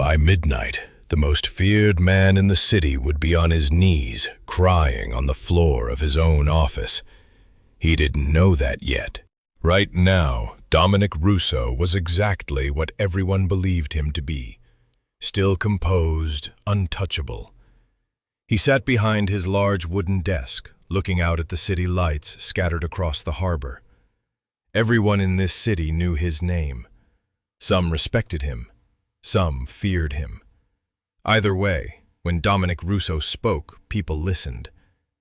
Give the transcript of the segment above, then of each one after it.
By midnight, the most feared man in the city would be on his knees, crying on the floor of his own office. He didn't know that yet. Right now, Dominic Russo was exactly what everyone believed him to be. Still composed, untouchable. He sat behind his large wooden desk, looking out at the city lights scattered across the harbor. Everyone in this city knew his name. Some respected him. Some feared him. Either way, when Dominic Russo spoke, people listened.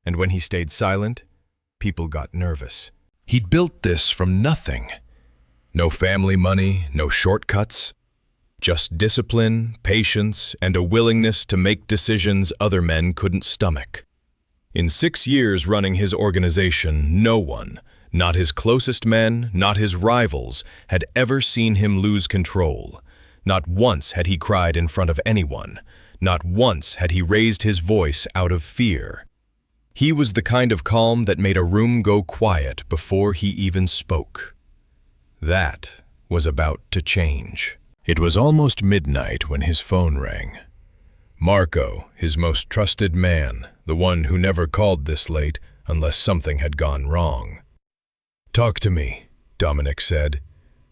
And when he stayed silent, people got nervous. He'd built this from nothing. No family money, no shortcuts. Just discipline, patience, and a willingness to make decisions other men couldn't stomach. In 6 years running his organization, no one, not his closest men, not his rivals, had ever seen him lose control. Not once had he cried in front of anyone. Not once had he raised his voice out of fear. He was the kind of calm that made a room go quiet before he even spoke. That was about to change. It was almost midnight when his phone rang. Marco, his most trusted man, the one who never called this late unless something had gone wrong. "Talk to me," Dominic said.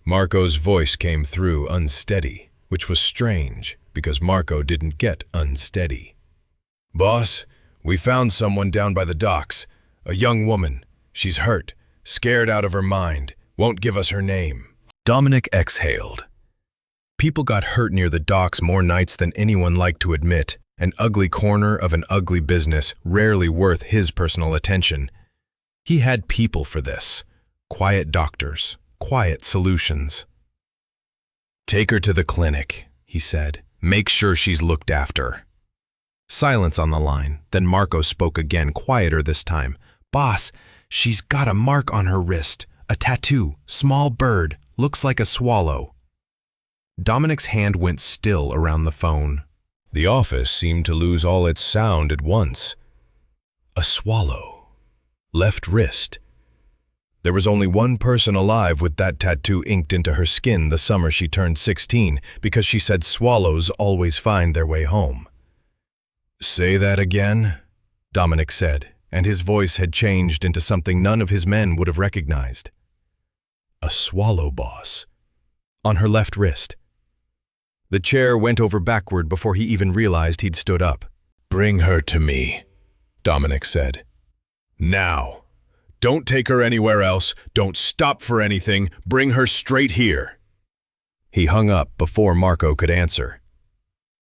Marco's voice came through unsteady, which was strange because Marco didn't get unsteady. "Boss, we found someone down by the docks. A young woman. She's hurt, scared out of her mind, won't give us her name." Dominic exhaled. People got hurt near the docks more nights than anyone liked to admit, an ugly corner of an ugly business rarely worth his personal attention. He had people for this. Quiet doctors, quiet solutions. "Take her to the clinic," he said. "Make sure she's looked after." Silence on the line, then Marco spoke again, quieter this time. "Boss, she's got a mark on her wrist, a tattoo, small bird, looks like a swallow." Dominic's hand went still around the phone. The office seemed to lose all its sound at once. A swallow. Left wrist. There was only one person alive with that tattoo inked into her skin the summer she turned 16 because she said swallows always find their way home. "Say that again," Dominic said, and his voice had changed into something none of his men would have recognized. A swallow, boss. On her left wrist. The chair went over backward before he even realized he'd stood up. "Bring her to me," Dominic said. "Now. Don't take her anywhere else. Don't stop for anything. Bring her straight here." He hung up before Marco could answer.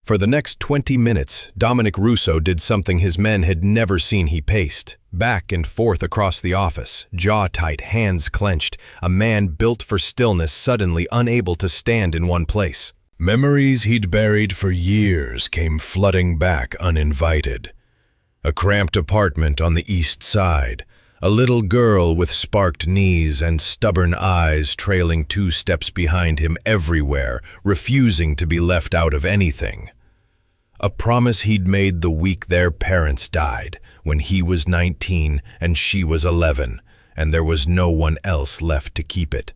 For the next 20 minutes, Dominic Russo did something his men had never seen. He paced, back and forth across the office, jaw tight, hands clenched, a man built for stillness, suddenly unable to stand in one place. Memories he'd buried for years came flooding back uninvited. A cramped apartment on the east side, a little girl with sparked knees and stubborn eyes trailing 2 steps behind him everywhere, refusing to be left out of anything. A promise he'd made the week their parents died, when he was 19 and she was 11, and there was no one else left to keep it.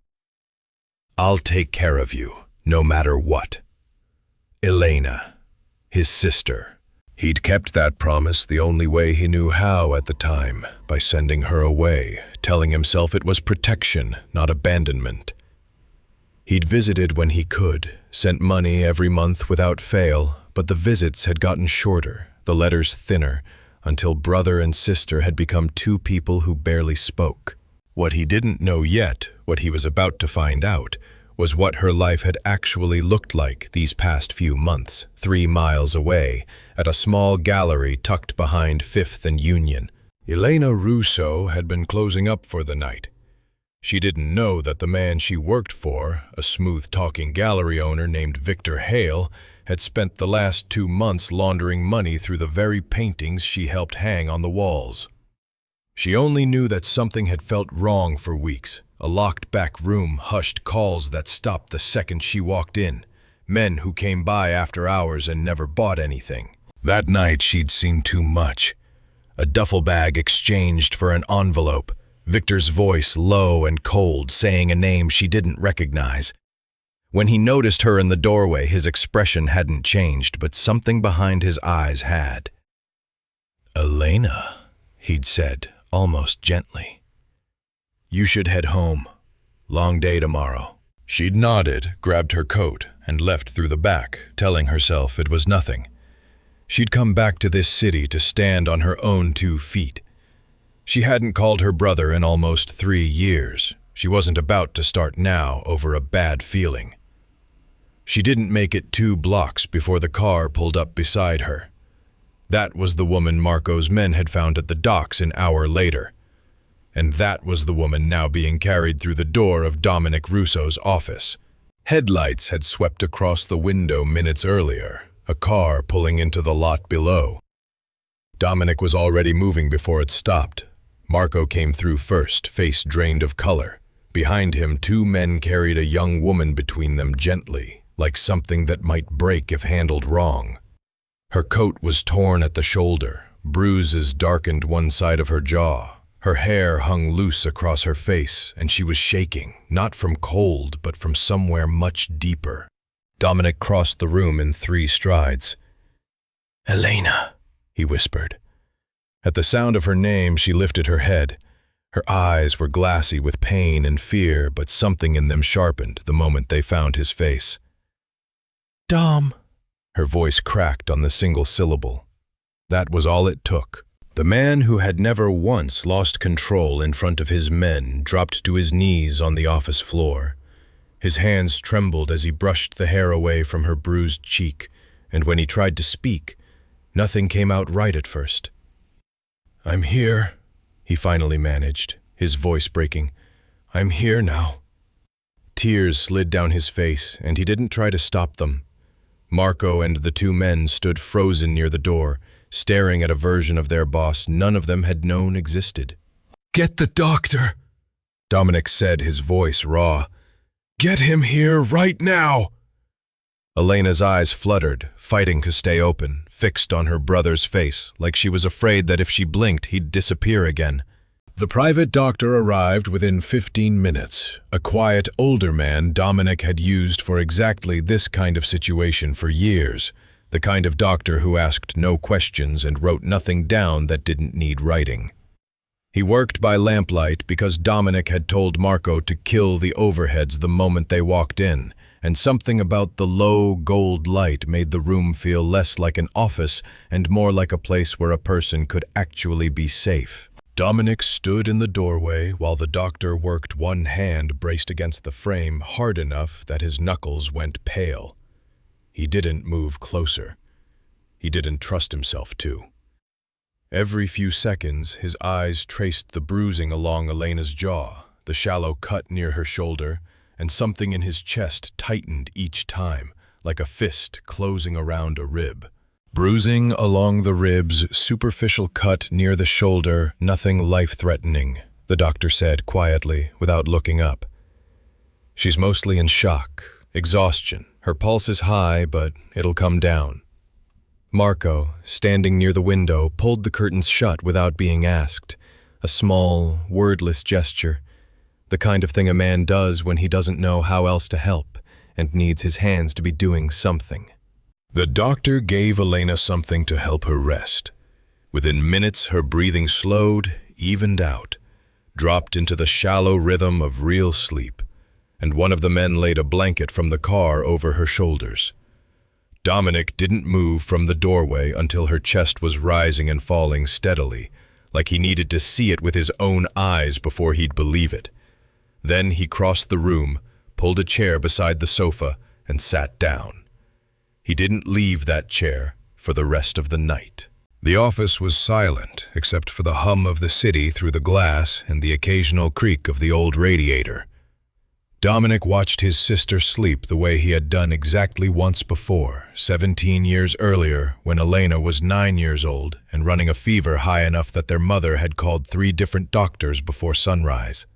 "I'll take care of you, no matter what." Elena, his sister. He'd kept that promise the only way he knew how at the time, by sending her away, telling himself it was protection, not abandonment. He'd visited when he could, sent money every month without fail, but the visits had gotten shorter, the letters thinner, until brother and sister had become 2 people who barely spoke. What he didn't know yet, what he was about to find out, was what her life had actually looked like these past few months, 3 miles away, at a small gallery tucked behind 5th and Union. Elena Russo had been closing up for the night. She didn't know that the man she worked for, a smooth-talking gallery owner named Victor Hale, had spent the last 2 months laundering money through the very paintings she helped hang on the walls. She only knew that something had felt wrong for weeks. A locked back room hushed calls that stopped the second she walked in. Men who came by after hours and never bought anything. That night she'd seen too much. A duffel bag exchanged for an envelope. Victor's voice low and cold, saying a name she didn't recognize. When he noticed her in the doorway, his expression hadn't changed, but something behind his eyes had. "Elena," he'd said, almost gently. "You should head home. Long day tomorrow." She'd nodded, grabbed her coat, and left through the back, telling herself it was nothing. She'd come back to this city to stand on her own 2 feet. She hadn't called her brother in almost 3 years. She wasn't about to start now over a bad feeling. She didn't make it 2 blocks before the car pulled up beside her. That was the woman Marco's men had found at the docks an hour later. And that was the woman now being carried through the door of Dominic Russo's office. Headlights had swept across the window minutes earlier, a car pulling into the lot below. Dominic was already moving before it stopped. Marco came through first, face drained of color. Behind him, 2 men carried a young woman between them gently, like something that might break if handled wrong. Her coat was torn at the shoulder, bruises darkened one side of her jaw. Her hair hung loose across her face, and she was shaking, not from cold, but from somewhere much deeper. Dominic crossed the room in 3 strides. "Elena," he whispered. At the sound of her name, she lifted her head. Her eyes were glassy with pain and fear, but something in them sharpened the moment they found his face. "Dom," her voice cracked on the single syllable. That was all it took. The man who had never once lost control in front of his men dropped to his knees on the office floor. His hands trembled as he brushed the hair away from her bruised cheek, and when he tried to speak, nothing came out right at first. "I'm here," he finally managed, his voice breaking. "I'm here now." Tears slid down his face, and he didn't try to stop them. Marco and the 2 men stood frozen near the door, staring at a version of their boss none of them had known existed. "Get the doctor," Dominic said, his voice raw. "Get him here right now." Elena's eyes fluttered, fighting to stay open, fixed on her brother's face, like she was afraid that if she blinked, he'd disappear again. The private doctor arrived within 15 minutes, a quiet, older man Dominic had used for exactly this kind of situation for years, the kind of doctor who asked no questions and wrote nothing down that didn't need writing. He worked by lamplight because Dominic had told Marco to kill the overheads the moment they walked in, and something about the low gold light made the room feel less like an office and more like a place where a person could actually be safe. Dominic stood in the doorway while the doctor worked one hand braced against the frame hard enough that his knuckles went pale. He didn't move closer. He didn't trust himself to. Every few seconds, his eyes traced the bruising along Elena's jaw, the shallow cut near her shoulder, and something in his chest tightened each time, like a fist closing around a rib. Bruising along the ribs, superficial cut near the shoulder, nothing life-threatening, the doctor said quietly, without looking up. She's mostly in shock, exhaustion. Her pulse is high, but it'll come down. Marco, standing near the window, pulled the curtains shut without being asked, a small, wordless gesture, the kind of thing a man does when he doesn't know how else to help and needs his hands to be doing something. The doctor gave Elena something to help her rest. Within minutes, her breathing slowed, evened out, dropped into the shallow rhythm of real sleep, and one of the men laid a blanket from the car over her shoulders. Dominic didn't move from the doorway until her chest was rising and falling steadily, like he needed to see it with his own eyes before he'd believe it. Then he crossed the room, pulled a chair beside the sofa, and sat down. He didn't leave that chair for the rest of the night. The office was silent, except for the hum of the city through the glass and the occasional creak of the old radiator. Dominic watched his sister sleep the way he had done exactly once before, 17 years earlier, when Elena was 9 years old and running a fever high enough that their mother had called 3 different doctors before sunrise.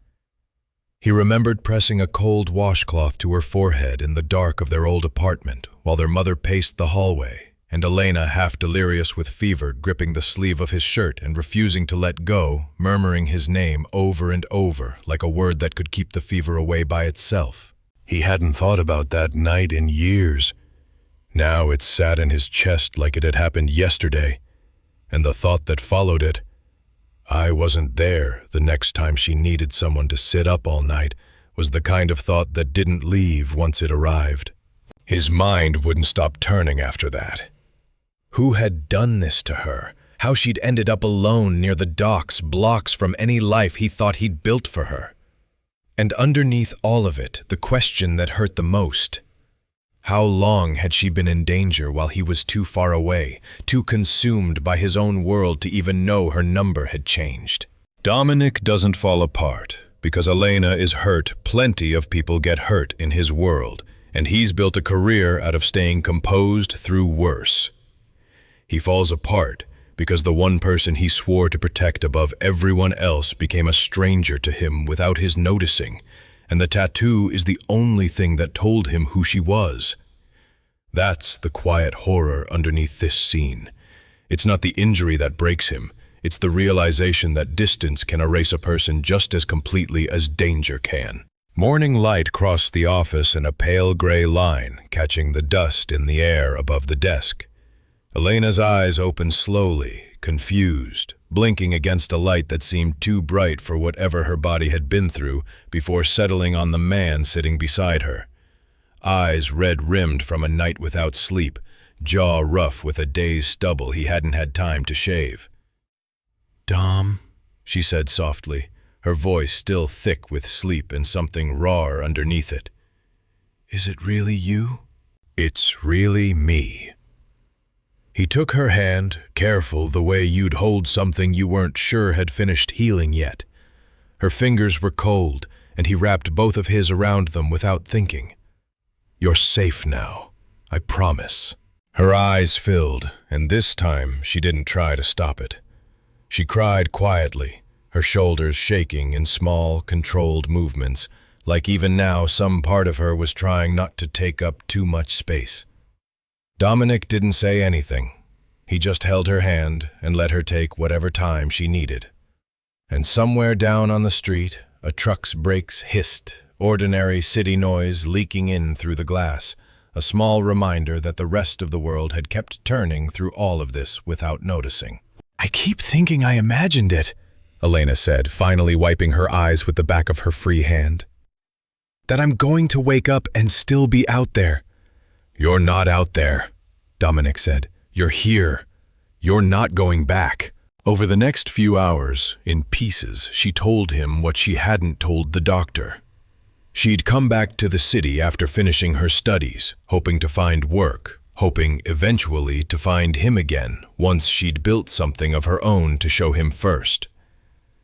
He remembered pressing a cold washcloth to her forehead in the dark of their old apartment while their mother paced the hallway, and Elena, half delirious with fever, gripping the sleeve of his shirt and refusing to let go, murmuring his name over and over like a word that could keep the fever away by itself. He hadn't thought about that night in years. Now it sat in his chest like it had happened yesterday, and the thought that followed it, I wasn't there the next time she needed someone to sit up all night, was the kind of thought that didn't leave once it arrived. His mind wouldn't stop turning after that. Who had done this to her? How she'd ended up alone near the docks, blocks from any life he thought he'd built for her. And underneath all of it, the question that hurt the most. How long had she been in danger while he was too far away, too consumed by his own world to even know her number had changed? Dominic doesn't fall apart. Because Elena is hurt, plenty of people get hurt in his world, and he's built a career out of staying composed through worse. He falls apart because the one person he swore to protect above everyone else became a stranger to him without his noticing, and the tattoo is the only thing that told him who she was. That's the quiet horror underneath this scene. It's not the injury that breaks him. It's the realization that distance can erase a person just as completely as danger can. Morning light crossed the office in a pale gray line, catching the dust in the air above the desk. Elena's eyes opened slowly, confused, blinking against a light that seemed too bright for whatever her body had been through before settling on the man sitting beside her. Eyes red-rimmed from a night without sleep, jaw rough with a day's stubble he hadn't had time to shave. "Dom," she said softly, her voice still thick with sleep and something raw underneath it. "Is it really you?" "It's really me." He took her hand, careful the way you'd hold something you weren't sure had finished healing yet. Her fingers were cold, and he wrapped both of his around them without thinking. "You're safe now, I promise." Her eyes filled, and this time she didn't try to stop it. She cried quietly, her shoulders shaking in small, controlled movements, like even now some part of her was trying not to take up too much space. Dominic didn't say anything. He just held her hand and let her take whatever time she needed. And somewhere down on the street, a truck's brakes hissed, ordinary city noise leaking in through the glass, a small reminder that the rest of the world had kept turning through all of this without noticing. "I keep thinking I imagined it," Elena said, finally wiping her eyes with the back of her free hand. "That I'm going to wake up and still be out there." "You're not out there," Dominic said. "You're here. You're not going back." Over the next few hours, in pieces, she told him what she hadn't told the doctor. She'd come back to the city after finishing her studies, hoping to find work, hoping eventually to find him again once she'd built something of her own to show him first.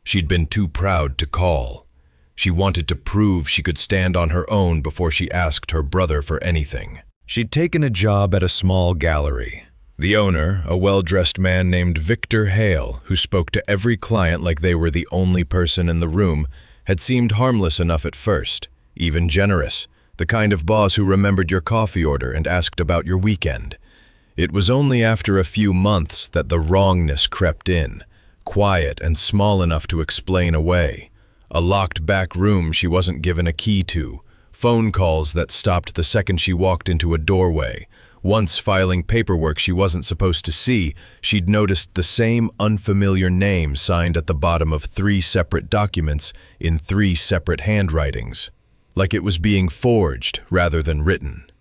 She'd been too proud to call. She wanted to prove she could stand on her own before she asked her brother for anything. She'd taken a job at a small gallery. The owner, a well-dressed man named Victor Hale, who spoke to every client like they were the only person in the room, had seemed harmless enough at first, even generous. The kind of boss who remembered your coffee order and asked about your weekend. It was only after a few months that the wrongness crept in, quiet and small enough to explain away. A locked back room she wasn't given a key to, phone calls that stopped the second she walked into a doorway. Once filing paperwork she wasn't supposed to see, she'd noticed the same unfamiliar name signed at the bottom of 3 separate documents in 3 separate handwritings. Like it was being forged rather than written.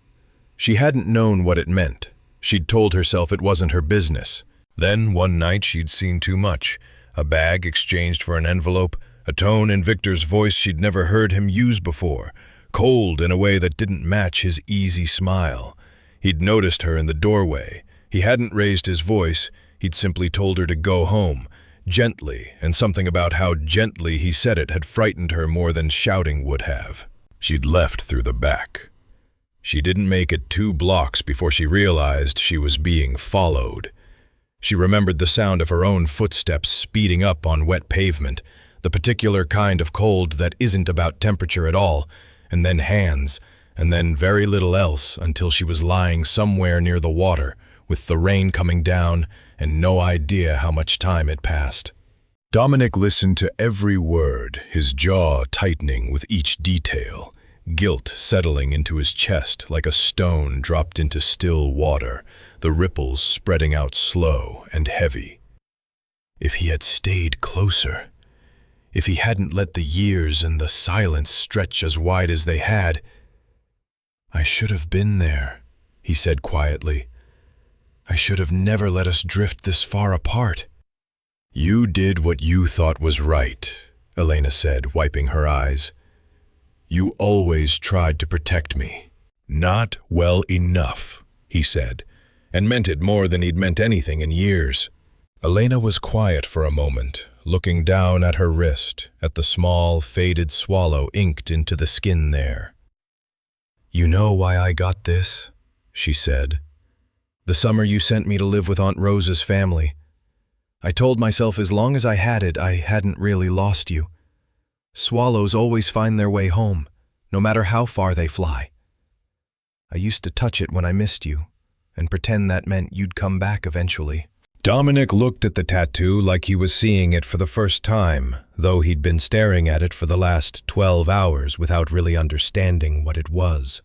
She hadn't known what it meant. She'd told herself it wasn't her business. Then one night she'd seen too much. A bag exchanged for an envelope, a tone in Victor's voice she'd never heard him use before, cold in a way that didn't match his easy smile. He'd noticed her in the doorway. He hadn't raised his voice, he'd simply told her to go home, gently, and something about how gently he said it had frightened her more than shouting would have. She'd left through the back. She didn't make it 2 blocks before she realized she was being followed. She remembered the sound of her own footsteps speeding up on wet pavement, the particular kind of cold that isn't about temperature at all, and then hands, and then very little else until she was lying somewhere near the water, with the rain coming down and no idea how much time had passed. Dominic listened to every word, his jaw tightening with each detail, guilt settling into his chest like a stone dropped into still water, the ripples spreading out slow and heavy. If he had stayed closer, if he hadn't let the years and the silence stretch as wide as they had, "I should have been there," he said quietly. "I should have never let us drift this far apart." "You did what you thought was right," Elena said, wiping her eyes. "You always tried to protect me." "Not well enough," he said, and meant it more than he'd meant anything in years. Elena was quiet for a moment, looking down at her wrist, at the small, faded swallow inked into the skin there. "You know why I got this?" she said. "The summer you sent me to live with Aunt Rose's family. I told myself as long as I had it, I hadn't really lost you. Swallows always find their way home, no matter how far they fly. I used to touch it when I missed you, and pretend that meant you'd come back eventually." Dominic looked at the tattoo like he was seeing it for the first time, though he'd been staring at it for the last 12 hours without really understanding what it was.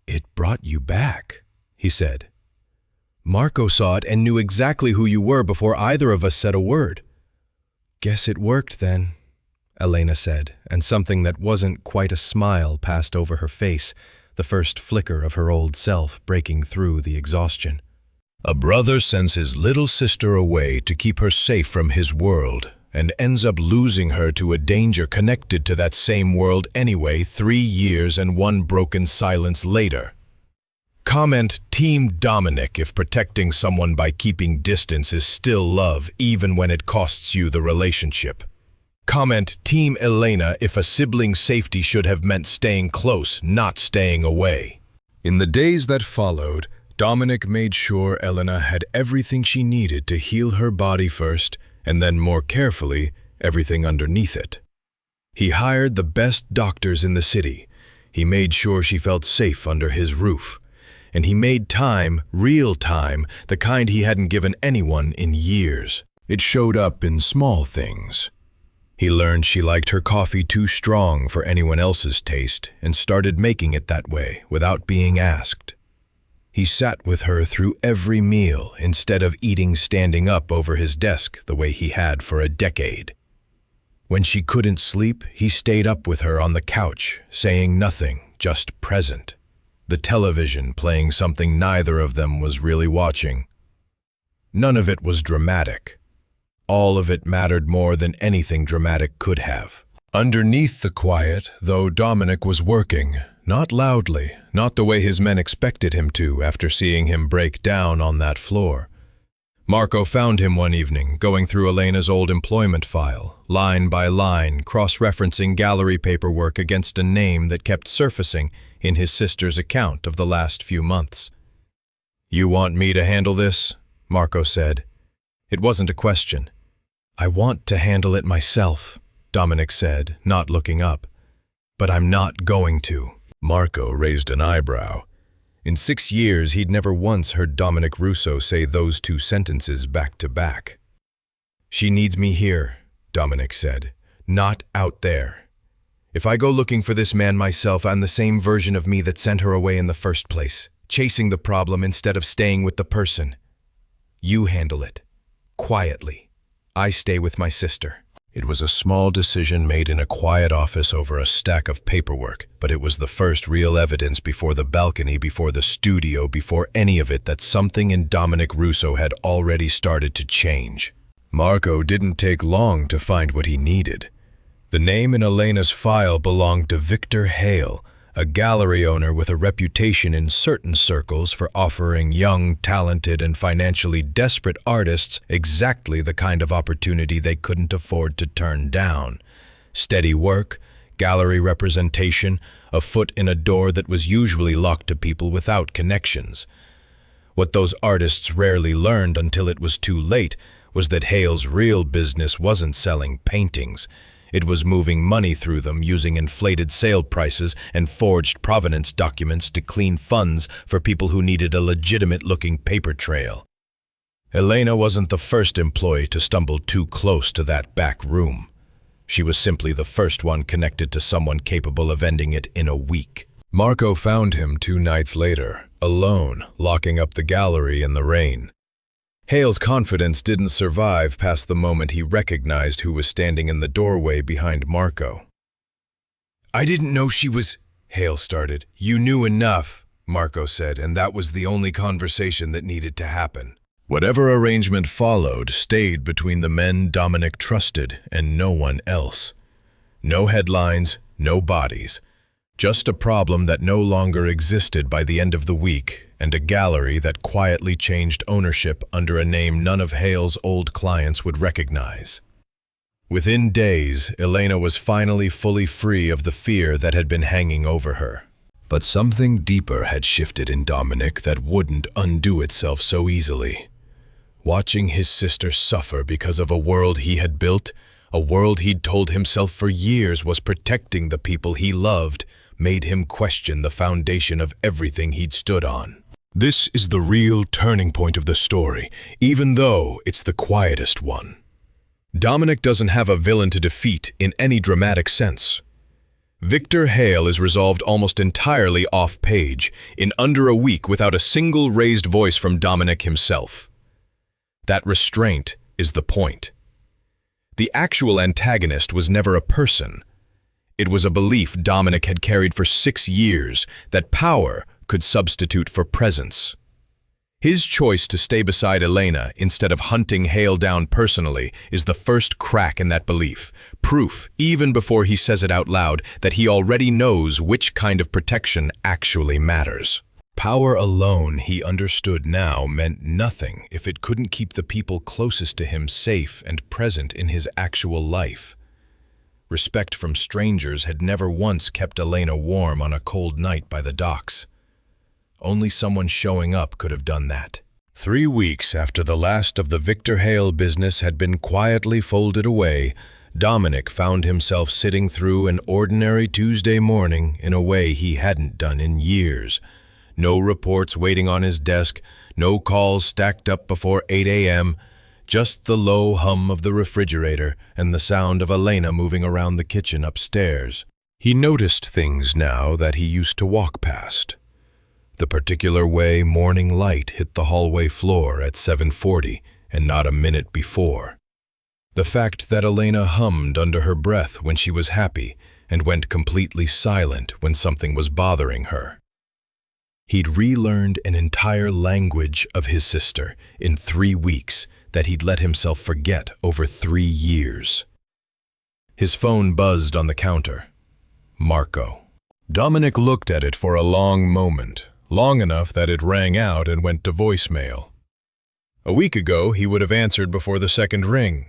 "It brought you back," he said. "Marco saw it and knew exactly who you were before either of us said a word." "Guess it worked then," Elena said, and something that wasn't quite a smile passed over her face, the first flicker of her old self breaking through the exhaustion. "A brother sends his little sister away to keep her safe from his world, and ends up losing her to a danger connected to that same world anyway 3 years and 1 broken silence later. Comment Team Dominic if protecting someone by keeping distance is still love even when it costs you the relationship. Comment Team Elena if a sibling's safety should have meant staying close, not staying away." In the days that followed, Dominic made sure Elena had everything she needed to heal her body first, and then more carefully, everything underneath it. He hired the best doctors in the city. He made sure she felt safe under his roof. And he made time, real time, the kind he hadn't given anyone in years. It showed up in small things. He learned she liked her coffee too strong for anyone else's taste and started making it that way without being asked. He sat with her through every meal instead of eating standing up over his desk the way he had for a decade. When she couldn't sleep, he stayed up with her on the couch, saying nothing, just present. The television playing something neither of them was really watching. None of it was dramatic. All of it mattered more than anything dramatic could have. Underneath the quiet, though, Dominic was working, not loudly, not the way his men expected him to after seeing him break down on that floor. Marco found him one evening, going through Elena's old employment file, line by line, cross-referencing gallery paperwork against a name that kept surfacing in his sister's account of the last few months. "You want me to handle this?" Marco said. It wasn't a question. "I want to handle it myself," Dominic said, not looking up. "But I'm not going to." Marco raised an eyebrow. In 6 years, he'd never once heard Dominic Russo say those 2 sentences back to back. "She needs me here," Dominic said, "not out there. If I go looking for this man myself, I'm the same version of me that sent her away in the first place, chasing the problem instead of staying with the person. You handle it. Quietly. I stay with my sister." It was a small decision made in a quiet office over a stack of paperwork, but it was the first real evidence before the balcony, before the studio, before any of it that something in Dominic Russo had already started to change. Marco didn't take long to find what he needed. The name in Elena's file belonged to Victor Hale, a gallery owner with a reputation in certain circles for offering young, talented, and financially desperate artists exactly the kind of opportunity they couldn't afford to turn down. Steady work, gallery representation, a foot in a door that was usually locked to people without connections. What those artists rarely learned until it was too late was that Hale's real business wasn't selling paintings. It was moving money through them using inflated sale prices and forged provenance documents to clean funds for people who needed a legitimate-looking paper trail. Elena wasn't the first employee to stumble too close to that back room. She was simply the first one connected to someone capable of ending it in a week. Marco found him 2 nights later, alone, locking up the gallery in the rain. Hale's confidence didn't survive past the moment he recognized who was standing in the doorway behind Marco. "I didn't know she was—" Hale started. "You knew enough," Marco said, and that was the only conversation that needed to happen. Whatever arrangement followed stayed between the men Dominic trusted and no one else. No headlines, no bodies. Just a problem that no longer existed by the end of the week, and a gallery that quietly changed ownership under a name none of Hale's old clients would recognize. Within days, Elena was finally fully free of the fear that had been hanging over her. But something deeper had shifted in Dominic that wouldn't undo itself so easily. Watching his sister suffer because of a world he had built, a world he'd told himself for years was protecting the people he loved, made him question the foundation of everything he'd stood on. This is the real turning point of the story, even though it's the quietest one. Dominic doesn't have a villain to defeat in any dramatic sense. Victor Hale is resolved almost entirely off-page, in under a week without a single raised voice from Dominic himself. That restraint is the point. The actual antagonist was never a person. It was a belief Dominic had carried for 6 years that power could substitute for presence. His choice to stay beside Elena instead of hunting Hale down personally is the first crack in that belief, proof, even before he says it out loud, that he already knows which kind of protection actually matters. Power alone, he understood now, meant nothing if it couldn't keep the people closest to him safe and present in his actual life. Respect from strangers had never once kept Elena warm on a cold night by the docks. Only someone showing up could have done that. 3 weeks after the last of the Victor Hale business had been quietly folded away, Dominic found himself sitting through an ordinary Tuesday morning in a way he hadn't done in years. No reports waiting on his desk, no calls stacked up before 8 a.m., just the low hum of the refrigerator and the sound of Elena moving around the kitchen upstairs. He noticed things now that he used to walk past. The particular way morning light hit the hallway floor at 7:40 and not a minute before. The fact that Elena hummed under her breath when she was happy and went completely silent when something was bothering her. He'd relearned an entire language of his sister in 3 weeks that he'd let himself forget over 3 years. His phone buzzed on the counter. Marco. Dominic looked at it for a long moment, long enough that it rang out and went to voicemail. A week ago, he would have answered before the second ring.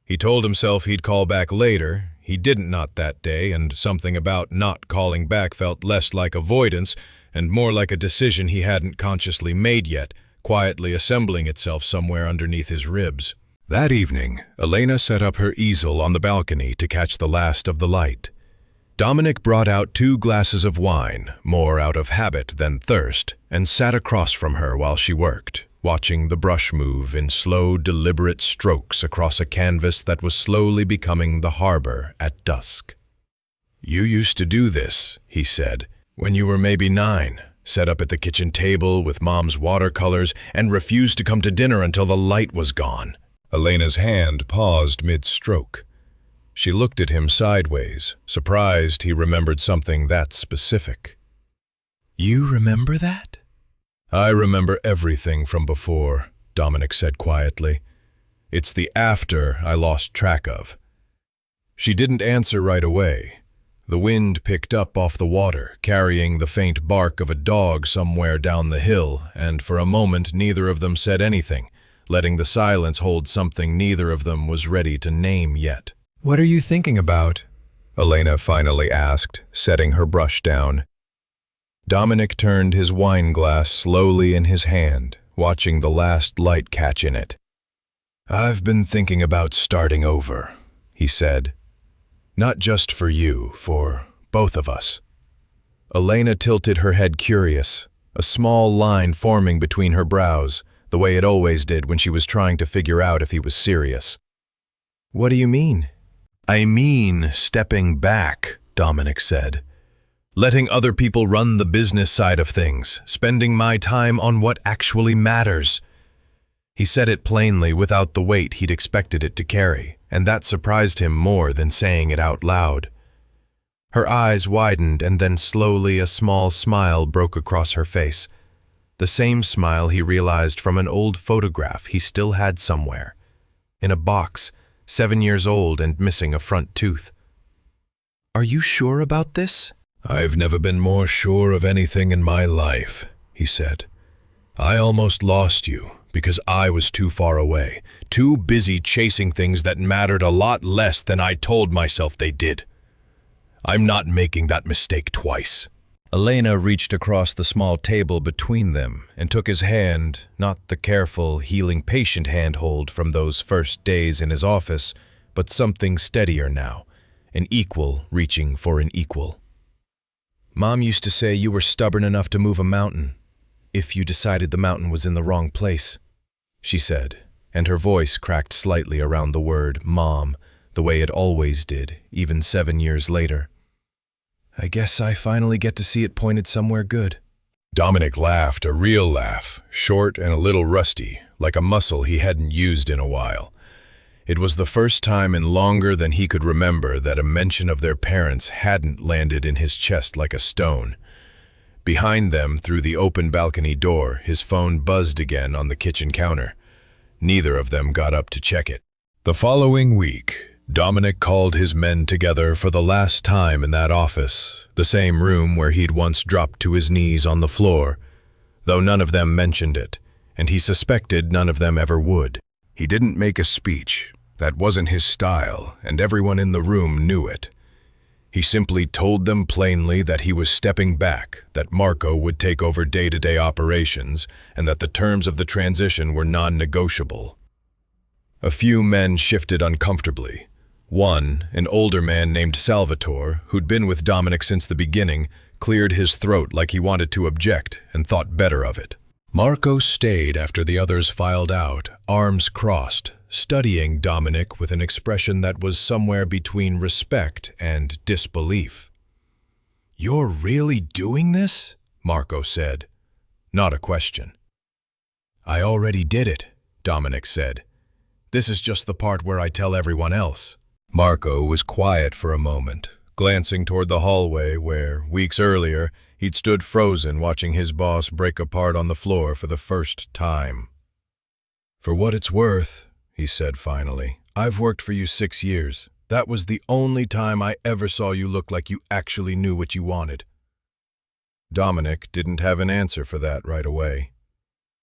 He told himself he'd call back later. He didn't not that day, and something about not calling back felt less like avoidance and more like a decision he hadn't consciously made yet, quietly assembling itself somewhere underneath his ribs. That evening, Elena set up her easel on the balcony to catch the last of the light. Dominic brought out 2 glasses of wine, more out of habit than thirst, and sat across from her while she worked, watching the brush move in slow, deliberate strokes across a canvas that was slowly becoming the harbor at dusk. "You used to do this," he said, "when you were maybe 9, set up at the kitchen table with Mom's watercolors and refused to come to dinner until the light was gone." Elena's hand paused mid-stroke. She looked at him sideways, surprised he remembered something that specific. "You remember that?" "I remember everything from before," Dominic said quietly. "It's the after I lost track of." She didn't answer right away. The wind picked up off the water, carrying the faint bark of a dog somewhere down the hill, and for a moment neither of them said anything, letting the silence hold something neither of them was ready to name yet. "What are you thinking about?" Elena finally asked, setting her brush down. Dominic turned his wine glass slowly in his hand, watching the last light catch in it. "I've been thinking about starting over," he said. "Not just for you, for both of us." Elena tilted her head curious, a small line forming between her brows, the way it always did when she was trying to figure out if he was serious. "What do you mean?" I mean stepping back, Dominic said. Letting other people run the business side of things, spending my time on what actually matters. He said it plainly without the weight he'd expected it to carry, and that surprised him more than saying it out loud. Her eyes widened, and then slowly a small smile broke across her face. The same smile he realized from an old photograph he still had somewhere. In a box, 7 years old and missing a front tooth. "Are you sure about this?" "I've never been more sure of anything in my life," he said. "I almost lost you because I was too far away, too busy chasing things that mattered a lot less than I told myself they did. I'm not making that mistake twice." Elena reached across the small table between them and took his hand, not the careful, healing patient handhold from those first days in his office, but something steadier now, an equal reaching for an equal. "Mom used to say you were stubborn enough to move a mountain, if you decided the mountain was in the wrong place," she said, and her voice cracked slightly around the word "mom," the way it always did, even 7 years later. "I guess I finally get to see it pointed somewhere good." Dominic laughed, a real laugh, short and a little rusty, like a muscle he hadn't used in a while. It was the first time in longer than he could remember that a mention of their parents hadn't landed in his chest like a stone. Behind them, through the open balcony door, his phone buzzed again on the kitchen counter. Neither of them got up to check it. The following week, Dominic called his men together for the last time in that office, the same room where he'd once dropped to his knees on the floor, though none of them mentioned it, and he suspected none of them ever would. He didn't make a speech. That wasn't his style, and everyone in the room knew it. He simply told them plainly that he was stepping back, that Marco would take over day-to-day operations, and that the terms of the transition were non-negotiable. A few men shifted uncomfortably. One, an older man named Salvatore, who'd been with Dominic since the beginning, cleared his throat like he wanted to object and thought better of it. Marco stayed after the others filed out, arms crossed, studying Dominic with an expression that was somewhere between respect and disbelief. "You're really doing this?" Marco said. Not a question. "I already did it," Dominic said. "This is just the part where I tell everyone else." Marco was quiet for a moment, glancing toward the hallway where, weeks earlier, he'd stood frozen watching his boss break apart on the floor for the first time. "For what it's worth," he said finally, "I've worked for you 6 years. That was the only time I ever saw you look like you actually knew what you wanted." Dominic didn't have an answer for that right away.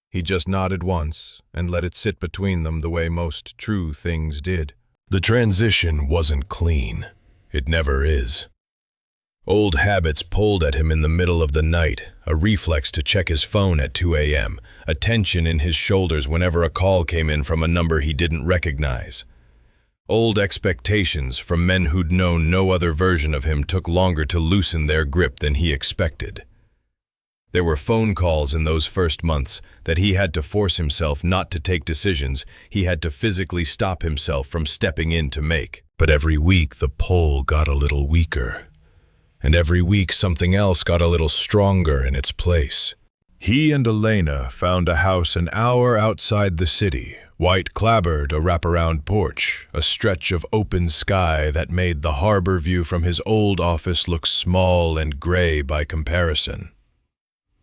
He just nodded once and let it sit between them the way most true things did. The transition wasn't clean. It never is. Old habits pulled at him in the middle of the night, a reflex to check his phone at 2 a.m., a tension in his shoulders whenever a call came in from a number he didn't recognize. Old expectations from men who'd known no other version of him took longer to loosen their grip than he expected. There were phone calls in those first months that he had to force himself not to take decisions he had to physically stop himself from stepping in to make. But every week the pull got a little weaker. And every week something else got a little stronger in its place. He and Elena found a house an hour outside the city, white clapboard, a wraparound porch, a stretch of open sky that made the harbor view from his old office look small and gray by comparison.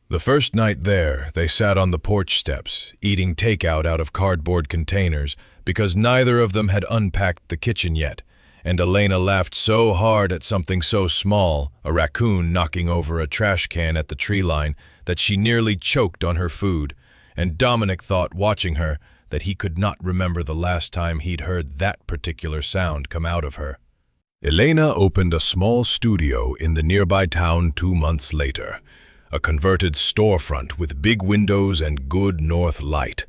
The first night there, they sat on the porch steps, eating takeout out of cardboard containers because neither of them had unpacked the kitchen yet, and Elena laughed so hard at something so small, a raccoon knocking over a trash can at the tree line, that she nearly choked on her food, and Dominic thought, watching her, that he could not remember the last time he'd heard that particular sound come out of her. Elena opened a small studio in the nearby town 2 months later, a converted storefront with big windows and good north light,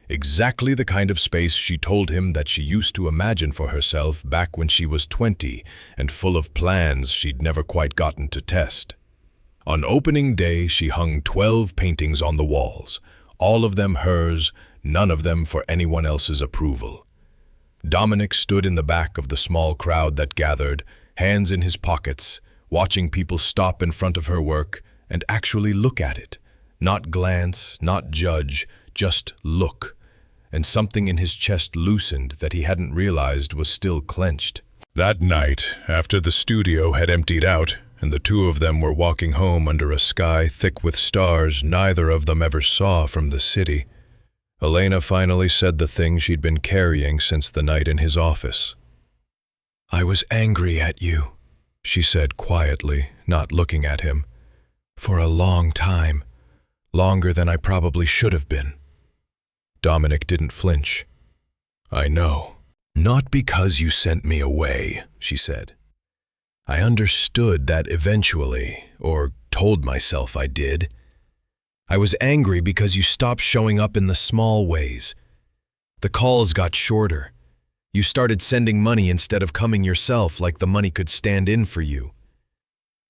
exactly the kind of space she told him that she used to imagine for herself back when she was 20 and full of plans she'd never quite gotten to test. On opening day, she hung 12 paintings on the walls, all of them hers, none of them for anyone else's approval. Dominic stood in the back of the small crowd that gathered, hands in his pockets, watching people stop in front of her work and actually look at it. Not glance, not judge, just look. And something in his chest loosened that he hadn't realized was still clenched. That night, after the studio had emptied out, and the two of them were walking home under a sky thick with stars neither of them ever saw from the city, Elena finally said the thing she'd been carrying since the night in his office. "I was angry at you," she said quietly, not looking at him. "For a long time. Longer than I probably should have been." Dominic didn't flinch. "I know. Not because you sent me away," she said. "I understood that eventually, or told myself I did. I was angry because you stopped showing up in the small ways. The calls got shorter. You started sending money instead of coming yourself like the money could stand in for you.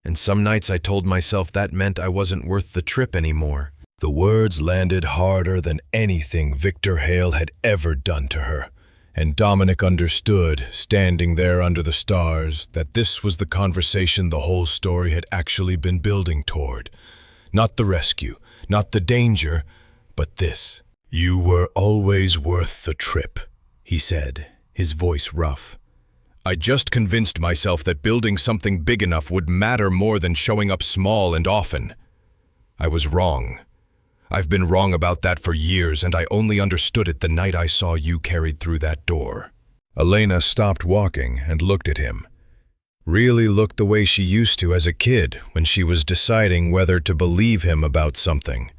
And some nights I told myself that meant I wasn't worth the trip anymore." The words landed harder than anything Victor Hale had ever done to her, and Dominic understood, standing there under the stars, that this was the conversation the whole story had actually been building toward. Not the rescue, not the danger, but this. "You were always worth the trip," he said, his voice rough. "I just convinced myself that building something big enough would matter more than showing up small and often. I was wrong. I've been wrong about that for years, and I only understood it the night I saw you carried through that door." Elena stopped walking and looked at him. Really looked the way she used to as a kid when she was deciding whether to believe him about something.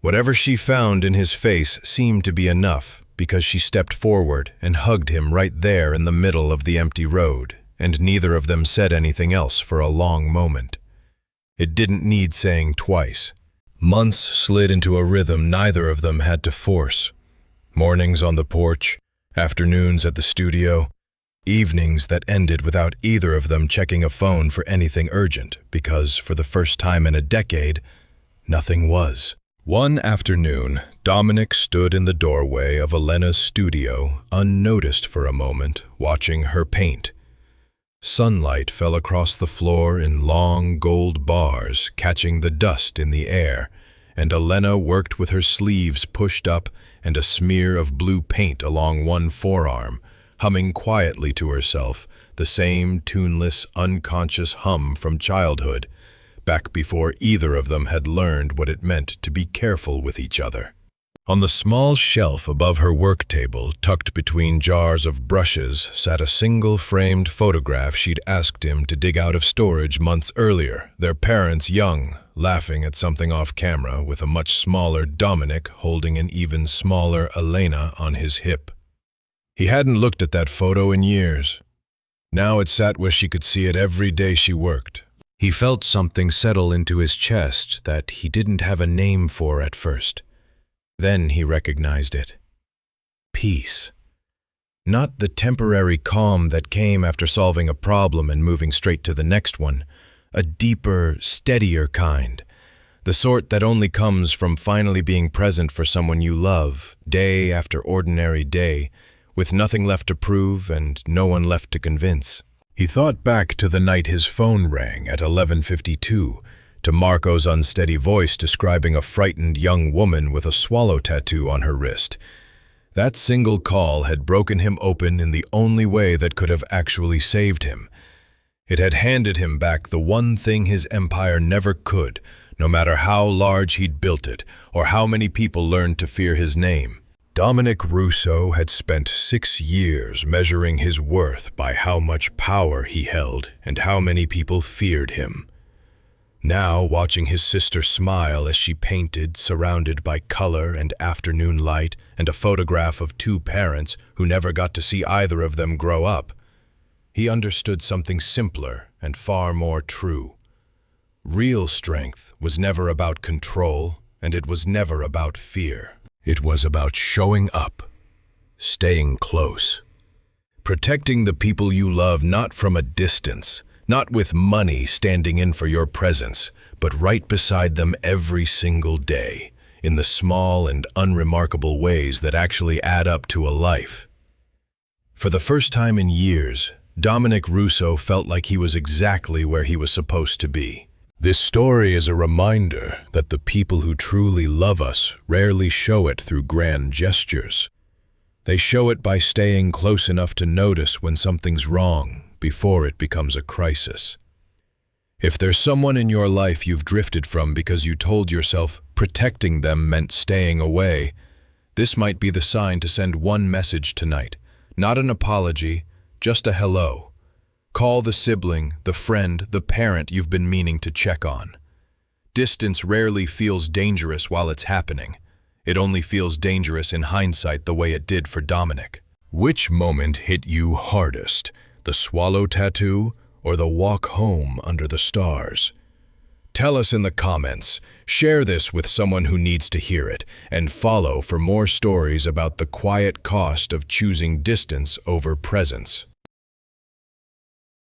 Whatever she found in his face seemed to be enough, because she stepped forward and hugged him right there in the middle of the empty road, and neither of them said anything else for a long moment. It didn't need saying twice. Months slid into a rhythm neither of them had to force. Mornings on the porch, afternoons at the studio, evenings that ended without either of them checking a phone for anything urgent, because for the first time in a decade, nothing was. One afternoon, Dominic stood in the doorway of Elena's studio, unnoticed for a moment, watching her paint. Sunlight fell across the floor in long gold bars, catching the dust in the air, and Elena worked with her sleeves pushed up and a smear of blue paint along one forearm, humming quietly to herself, the same tuneless, unconscious hum from childhood, back before either of them had learned what it meant to be careful with each other. On the small shelf above her work table, tucked between jars of brushes, sat a single framed photograph she'd asked him to dig out of storage months earlier, their parents young, laughing at something off camera, with a much smaller Dominic holding an even smaller Elena on his hip. He hadn't looked at that photo in years. Now it sat where she could see it every day she worked. He felt something settle into his chest that he didn't have a name for at first. Then he recognized it. Peace. Not the temporary calm that came after solving a problem and moving straight to the next one. A deeper, steadier kind. The sort that only comes from finally being present for someone you love, day after ordinary day, with nothing left to prove and no one left to convince. He thought back to the night his phone rang at 11:52, to Marco's unsteady voice describing a frightened young woman with a swallow tattoo on her wrist. That single call had broken him open in the only way that could have actually saved him. It had handed him back the one thing his empire never could, no matter how large he'd built it, or how many people learned to fear his name. Dominic Russo had spent 6 years measuring his worth by how much power he held and how many people feared him. Now, watching his sister smile as she painted, surrounded by color and afternoon light, and a photograph of 2 parents who never got to see either of them grow up, he understood something simpler and far more true. Real strength was never about control, and it was never about fear. It was about showing up, staying close, protecting the people you love not from a distance, not with money standing in for your presence, but right beside them every single day, in the small and unremarkable ways that actually add up to a life. For the first time in years, Dominic Russo felt like he was exactly where he was supposed to be. This story is a reminder that the people who truly love us rarely show it through grand gestures. They show it by staying close enough to notice when something's wrong before it becomes a crisis. If there's someone in your life you've drifted from because you told yourself protecting them meant staying away, this might be the sign to send one message tonight. Not an apology, just a hello. Call the sibling, the friend, the parent you've been meaning to check on. Distance rarely feels dangerous while it's happening. It only feels dangerous in hindsight the way it did for Dominic. Which moment hit you hardest? The swallow tattoo or the walk home under the stars? Tell us in the comments, share this with someone who needs to hear it, and follow for more stories about the quiet cost of choosing distance over presence.